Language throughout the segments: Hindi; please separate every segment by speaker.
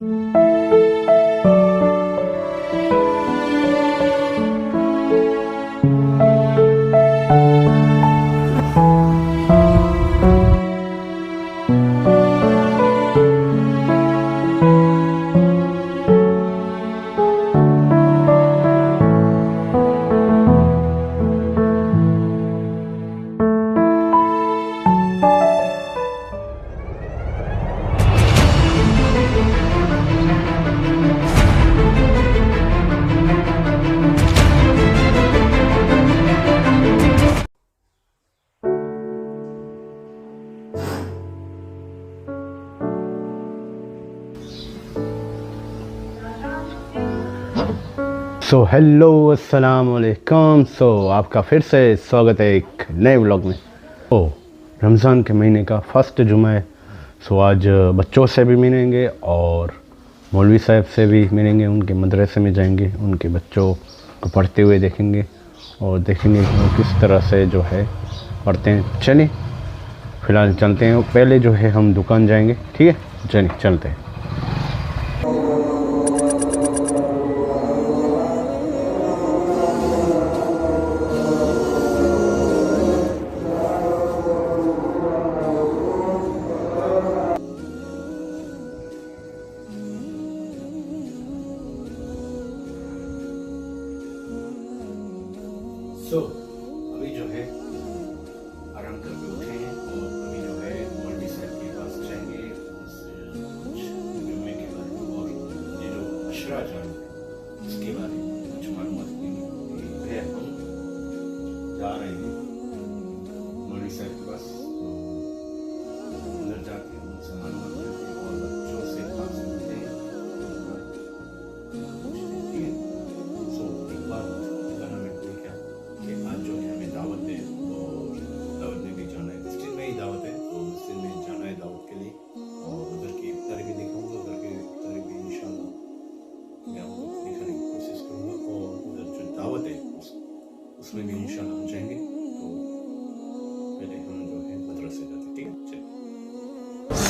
Speaker 1: सो हेलो अस्सलाम वालेकुम। आपका फिर से स्वागत है एक नए व्लॉग में। रमज़ान के महीने का फर्स्ट जुमा है। आज बच्चों से भी मिलेंगे और मौलवी साहब से भी मिलेंगे, उनके मदरसे में जाएंगे, उनके बच्चों को पढ़ते हुए देखेंगे और देखेंगे वो किस तरह से जो है पढ़ते हैं। चलिए फ़िलहाल चलते हैं। पहले जो है हम दुकान जाएंगे, ठीक है? चलिए चलते हैं। अभी जो है आराम करके उठे हैं और अभी जो है मौलवी साहब के पास जाएंगे, उनसे कुछ जुम्मे के बारे में और ये जो अशरा जान उसके बारे में कुछ मालूमात लेंगे। हम जा रहे हैं मौलवी साहब के पास, तो उधर जाके उनसे मालूमात लेते हैं और बच्चों से खास मिलते हैं। एक बात करना मैं भूल गया कि आज जो है हमें दावत है और दावत में भी जाना है। मस्जिद में ही दावत है, तो मस्जिद में जाना है दावत के लिए और उधर की इफ्तारी भी दिखाऊंगा। उधर की इफ्तारी भी इंशाल्लाह मैं आपको दिखाने की कोशिश करूँगा और उधर जो दावत है उसमें भी इंशाल्लाह हम जाएंगे। तो पहले हम जो है मदरसे जाते हैं, ठीक है?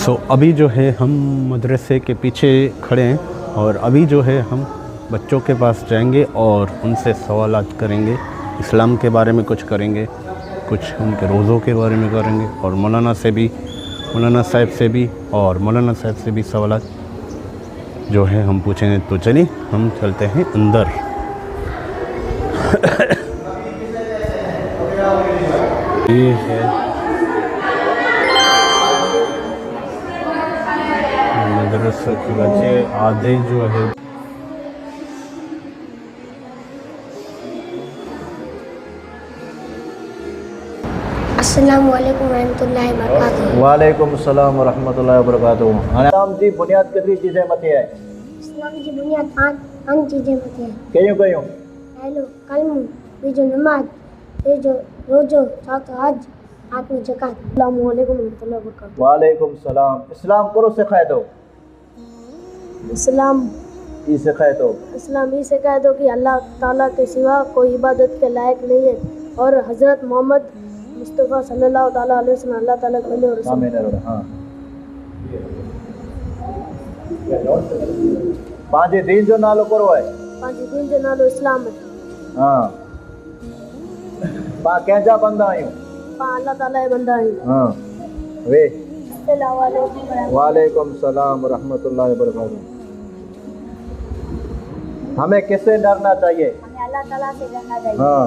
Speaker 1: चलिए। अभी जो है हम मदरसे के पीछे खड़े हैं और अभी जो है हम बच्चों के पास जाएंगे और उनसे सवालात करेंगे, इस्लाम के बारे में कुछ करेंगे, कुछ उनके रोज़ों के बारे में करेंगे और मौलाना साहब से भी सवालात जो है हम पूछेंगे। तो चलिए हम चलते हैं अंदर। ये है मदरसे के बच्चे, आधे जो है
Speaker 2: अस्सलाम वालेकुम रहमतुल्लाहि व बरकातुहू।
Speaker 3: वालेकुम अस्सलाम व रहमतुल्लाहि व बरकातुहू। इस्लाम जी बुनियाद कितनी चीज़ें मत है?
Speaker 2: इस्लाम जी बुनियाद पांच चीज़ें मत है।
Speaker 3: कयूं
Speaker 2: पहलो कलम, बीजो नमाज, तीजो रोजो, चौथो हज, पांचवो ज़कात। अस्सलाम वालेकुम रहमतुल्लाहि व बरकातुहू।
Speaker 3: वालेकुम सलाम। इस्लाम करो सिखाए दो।
Speaker 2: इस्लाम
Speaker 3: ई सिखाए दो।
Speaker 2: इस्लाम ये सिखाए दो कि अल्लाह ताला के सिवा कोई इबादत के लायक नहीं है और हज़रत मोहम्मद मुस्तफ़ा सल्लल्लाहु ताला अलैहि वसल्लम अल्लाह ताला के वली और रसूल।
Speaker 3: आमीन। हाँ, पांच दीन जो नालो करो है।
Speaker 2: पांच दीन जो नालो इस्लाम है।
Speaker 3: हाँ, पा कैजा बंदा आयो?
Speaker 2: पा अल्लाह ताला के बंदा है।
Speaker 3: हाँ, वे
Speaker 2: अस्सलाम वालेकुम।
Speaker 3: वालेकुम सलाम व रहमतुल्लाहि व बरकातुहू। हमें किससे डरना चाहिए?
Speaker 2: हमें अल्लाह ताला से डरना चाहिए।
Speaker 3: हाँ,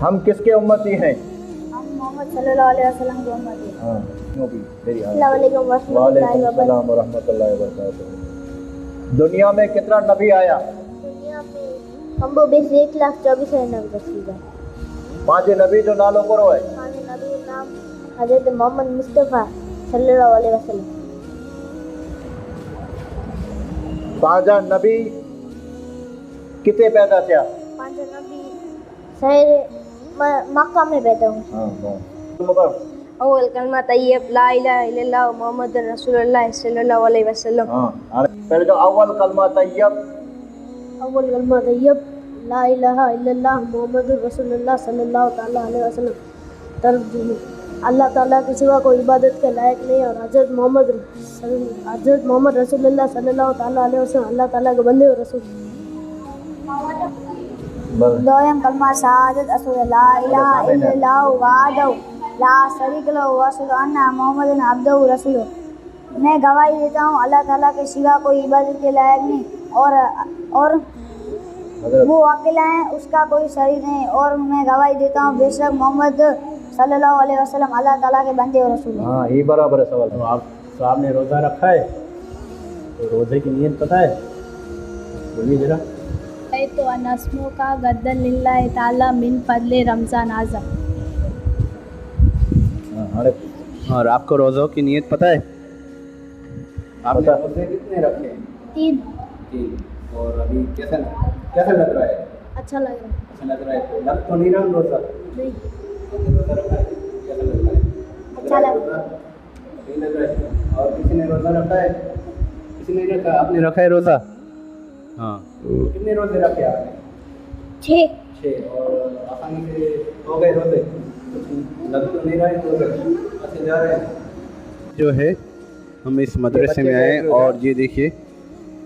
Speaker 3: हम किसके उम्मती हैं?
Speaker 2: हम मोहम्मद सल्लल्लाहु अलैहि वसल्लम के उम्मती हैं।
Speaker 3: हाँ,
Speaker 2: अस्सलाम वालेकुम व
Speaker 3: रहमतुल्लाहि व बरकातुहू। दुनिया में कितना नबी आया?
Speaker 2: दुनिया में हमको बेस 1,24,000 नबी तस्वीर है।
Speaker 3: पांच नबी जो नालो करो है।
Speaker 2: पांच नबी के नाम हजरत मोहम्मद मुस्तफ़ा सल्लल्लाहु अलैहि वसल्लम।
Speaker 3: पांचा नबी कितने पैदा किया?
Speaker 2: पांच नबी शहर मक्का में पैदा हुए।
Speaker 3: हाँ,
Speaker 2: अव्वल कलमा तैयब ला इलाहा इल्लल्लाह मुहम्मद रसूलुल्लाह सल्लल्लाहु अलैहि वसल्लम।
Speaker 3: हाँ, पहले जो अव्वल कलमा तैयब ला इलाहा इल्लल्लाह मुहम्मद रसूलुल्लाह सल्लल्लाहु ताला अलैहि वसल्लम। तर्जुमा
Speaker 2: अल्लाह ताला के सिवा कोई इबादत के लायक नहीं है और हज़रत मोहम्मद रसूलुल्लाह सल्लल्लाहु ताला अलैहि वसल्लम अल्लाह ताला के बंदे और रसूल।
Speaker 4: दोयम कलमा शहादत अशहदु ला इलाहा इल्लल्लाहु वहदहु ला शरीक लहु व अशहदु अन्ना मुहम्मदन अब्दुहु रसूलुहु। मैं गवाही देता हूँ अल्लाह ताला के सिवा कोई इबादत के लायक नहीं और वो अकेला है, उसका कोई शरीक नहीं। और मैं गवाही देता हूँ बेशक मोहम्मद सल्लल्लाहु अलैहि वसल्लम अल्लाह ताला के बंदे और रसूल।
Speaker 3: हाँ ये बराबर है सवाल।
Speaker 5: तो आपने रोज़ा रखा है, तो रोज़े की नीयत पता है? बोलिए जरा।
Speaker 6: तो अनस्मो का गद्दन लिल्लाह ताला मिन फजले रमज़ान आज़म।
Speaker 5: और आपको रोज़ों की नीयत पता है? आपने रोज़े कितने रखे हैं?
Speaker 2: 3।
Speaker 5: 3। और अभी कैसा लग रहा है?
Speaker 2: अच्छा लग रहा है।
Speaker 5: अच्छा लग रहा है। लग तो नहीं रहा रोज़ा?
Speaker 2: नहीं।
Speaker 5: आपने रोज़ा रखा है, कैसा लग रहा है?
Speaker 2: अच्छा लग रहा है।
Speaker 5: नहीं लग रहा है। और किसी ने रोज़ा रखा है? किसी ने रखा? आपने रखा है रोज़ा? हाँ। कितने रोज़े रखे आपने?
Speaker 2: 6।
Speaker 5: 6। और आसानी से हो गए रोज़े? लग तो नहीं रहा है रोज़े? अच्छे जा रहे हैं? जो है हम इस मदरसे में आए और ये देखिए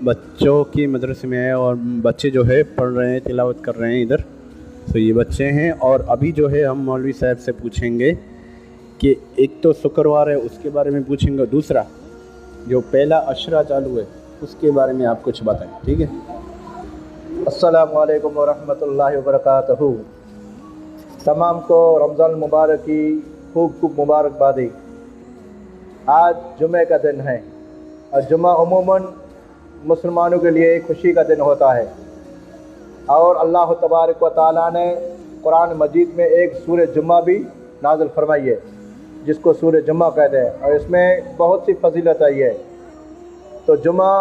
Speaker 5: बच्चों की मदरसे में आए और बच्चे जो है पढ़ रहे हैं, तिलावत कर रहे हैं इधर। तो ये बच्चे हैं और अभी जो है हम मौलवी साहब से पूछेंगे कि एक तो शुक्रवार है उसके बारे में पूछेंगे, दूसरा जो पहला अशरा चालू है उसके बारे में आप कुछ बताएं, ठीक है?
Speaker 3: अस्सलामु अलैकुम वरहमतुल्लाहि वबरकातुहू। तमाम को रमज़ान मुबारक की खूब मुबारकबादी। आज जुमे का दिन है और जुमा उमूमन मुसलमानों के लिए एक खुशी का दिन होता है और अल्लाह तबारक व तआला ने कुरान मजीद में एक सूरह जुम्मा भी नाज़िल फरमाई है जिसको सूरह जुम्मा कहते हैं और इसमें बहुत सी फजीलत आई है। तो जुमा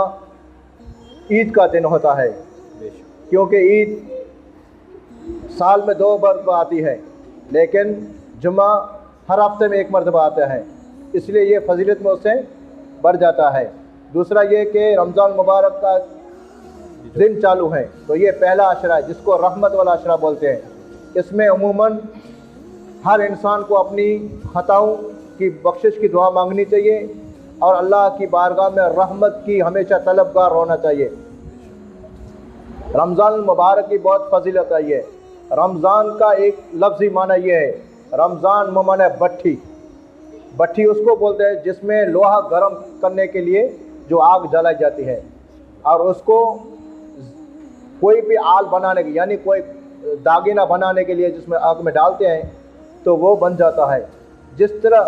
Speaker 3: ईद का दिन होता है क्योंकि ईद साल में 2 बार आती है लेकिन जुमा हर हफ्ते में 1 मरतबा आता है, इसलिए ये फजीलत में उससे बढ़ जाता है। दूसरा ये कि रमज़ान मुबारक का दिन चालू है तो ये पहला अशरा है जिसको रहमत वाला अशरा बोलते हैं। इसमें उमूमन हर इंसान को अपनी खताओं की बख्शिश की दुआ मांगनी चाहिए और अल्लाह की बारगाह में रहमत की हमेशा तलबगार होना चाहिए। रमज़ान मुबारक की बहुत फजीलत आई है। रमज़ान का एक लफ्ज़ी माना ये है, रमज़ान माना भट्ठी। भट्ठी उसको बोलते हैं जिसमें लोहा गर्म करने के लिए जो आग जलाई जाती है और उसको कोई भी आल बनाने की यानी कोई दागिना बनाने के लिए जिसमें आग में डालते हैं तो वो बन जाता है। जिस तरह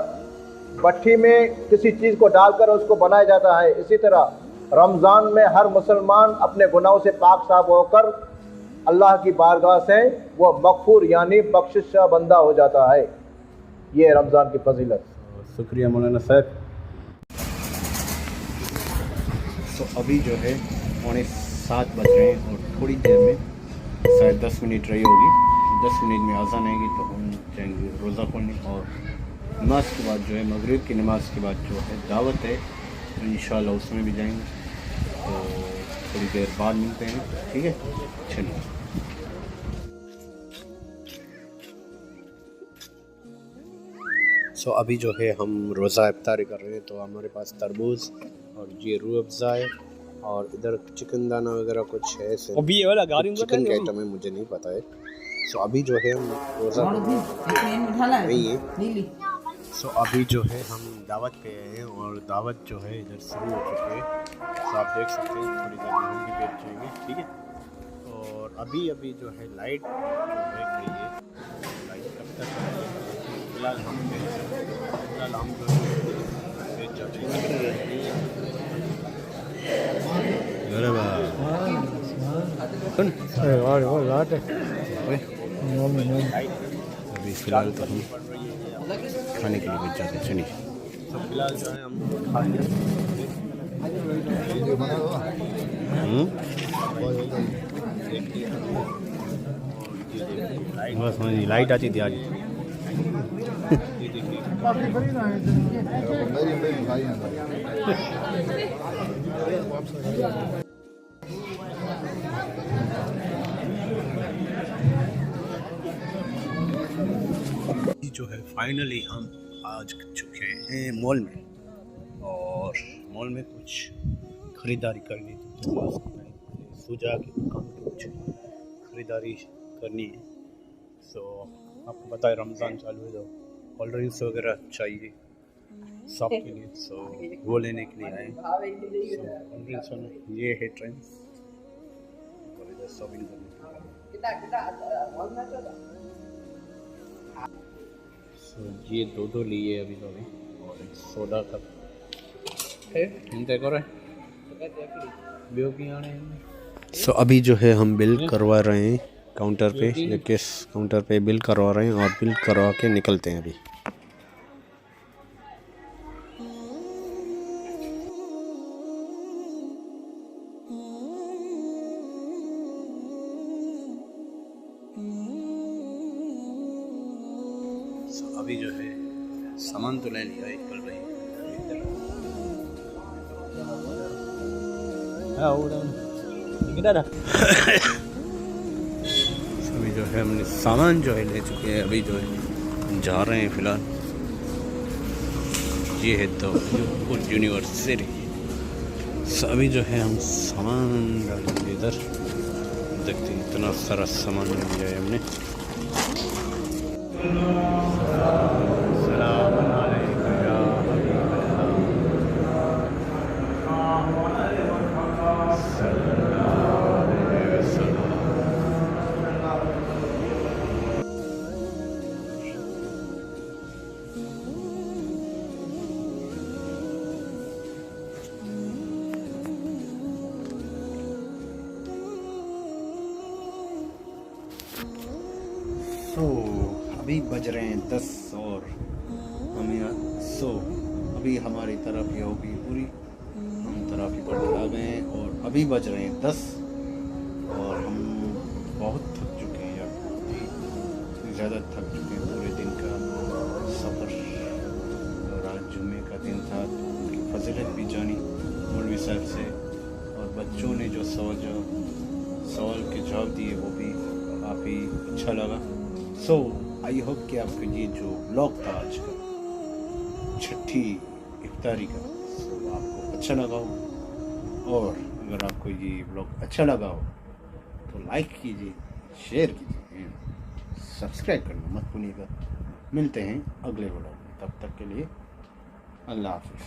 Speaker 3: भट्ठी में किसी चीज़ को डालकर उसको बनाया जाता है, इसी तरह रमज़ान में हर मुसलमान अपने गुनाहों से पाक साफ होकर अल्लाह की बारगाह से वो मग़फ़ूर यानी बख्शिशा बंदा हो जाता है। ये रमज़ान की फजीलत।
Speaker 5: शुक्रिया मौलाना साहब।
Speaker 1: तो अभी जो है 7:15 बज रहे हैं और थोड़ी देर में शायद 10 मिनट रही होगी, 10 मिनट में अज़ान आएगी तो हम जाएंगे रोज़ा खोलने और नमाज के बाद जो है मगरिब की नमाज के बाद जो है दावत है तो इंशाल्लाह उसमें भी जाएंगे। तो थोड़ी देर बाद मिलते हैं, ठीक है? चलिए।
Speaker 5: सो अभी जो है हम रोज़ा इफ्तारी कर रहे हैं तो हमारे पास तरबूज और ये रूह अफ़ज़ा है और इधर चिकन दाना वगैरह कुछ है। चिकन के आइटम है, मुझे नहीं पता है। सो अभी जो है हम रोज़ा नहीं है। सो अभी जो है हम दावत पे आए हैं और दावत जो है इधर शुरू हो चुकी है। तो आप देख सकते हैं थोड़ी देर में हम भी बैठ जाएंगे, ठीक है? और अभी जो है लाइट जो है गई है, लाइट कब तक फिलहाल हम जो है बैठ जाते हैं।
Speaker 1: अभी फ़िलहाल तो हम खाने के लिए बैठ जाते हैं। चलिए।
Speaker 5: तो फिलहाल जो है हम खा लिया।
Speaker 1: बस हमारी लाइट आती थी आज।
Speaker 5: जो है फाइनली हम आज चुके हैं मॉल में, और मॉल में कुछ ख़रीदारी करनी थी, तो सुजा की दुकान की कुछ ख़रीदारी करनी है। सो आपको पता है रमज़ान चालू है तो कोल्ड ड्रिंक्स वगैरह चाहिए सबके लिए, सो वो लेने के लिए आए। सो कोल्ड ड्रिंक्स में ये है ट्रेंड्स, और इधर शॉपिंग करने ये दो लिए अभी तो अभी, और एक सोडा का सो अभी जो है हम बिल करवा रहे हैं काउंटर पे, ये किस काउंटर पे बिल करवा रहे हैं, और बिल करवा के निकलते हैं अभी। अभी जो है सामान तो ले लिया, निकल रही है। अभी जो है हमने सामान जो है ले चुके हैं, अभी जो है जा रहे हैं फिलहाल। ये है तो यूनिवर्सिटी। अभी जो है हम सामान डालेंगे इधर, देखते हैं इतना सारा सामान ले लिया है हमने। तो अभी बज रहे हैं 10 और हमें अभी हमारी तरफ ये होगी पूरी, हम तराफी पर आ गए हैं, और अभी बज रहे हैं 10 और हम बहुत थक चुके हैं यार, ज़्यादा थक चुके हैं। पूरे दिन का सफ़र, और आज जुम्मे का दिन था तो उनकी फजीलत भी जानी मौलवी साहब से, और बच्चों ने जो सवाल के जवाब दिए वो भी काफ़ी अच्छा लगा। सो आई होप कि आपको ये जो ब्लॉग था आज का, छठी इफ्तारी का, आपको अच्छा लगा हो, और अगर आपको ये ब्लॉग अच्छा लगा हो तो लाइक कीजिए, शेयर कीजिए, सब्सक्राइब करना मत भूलिएगा। मिलते हैं अगले ब्लॉग में, तब तक के लिए अल्लाह हाफिज़।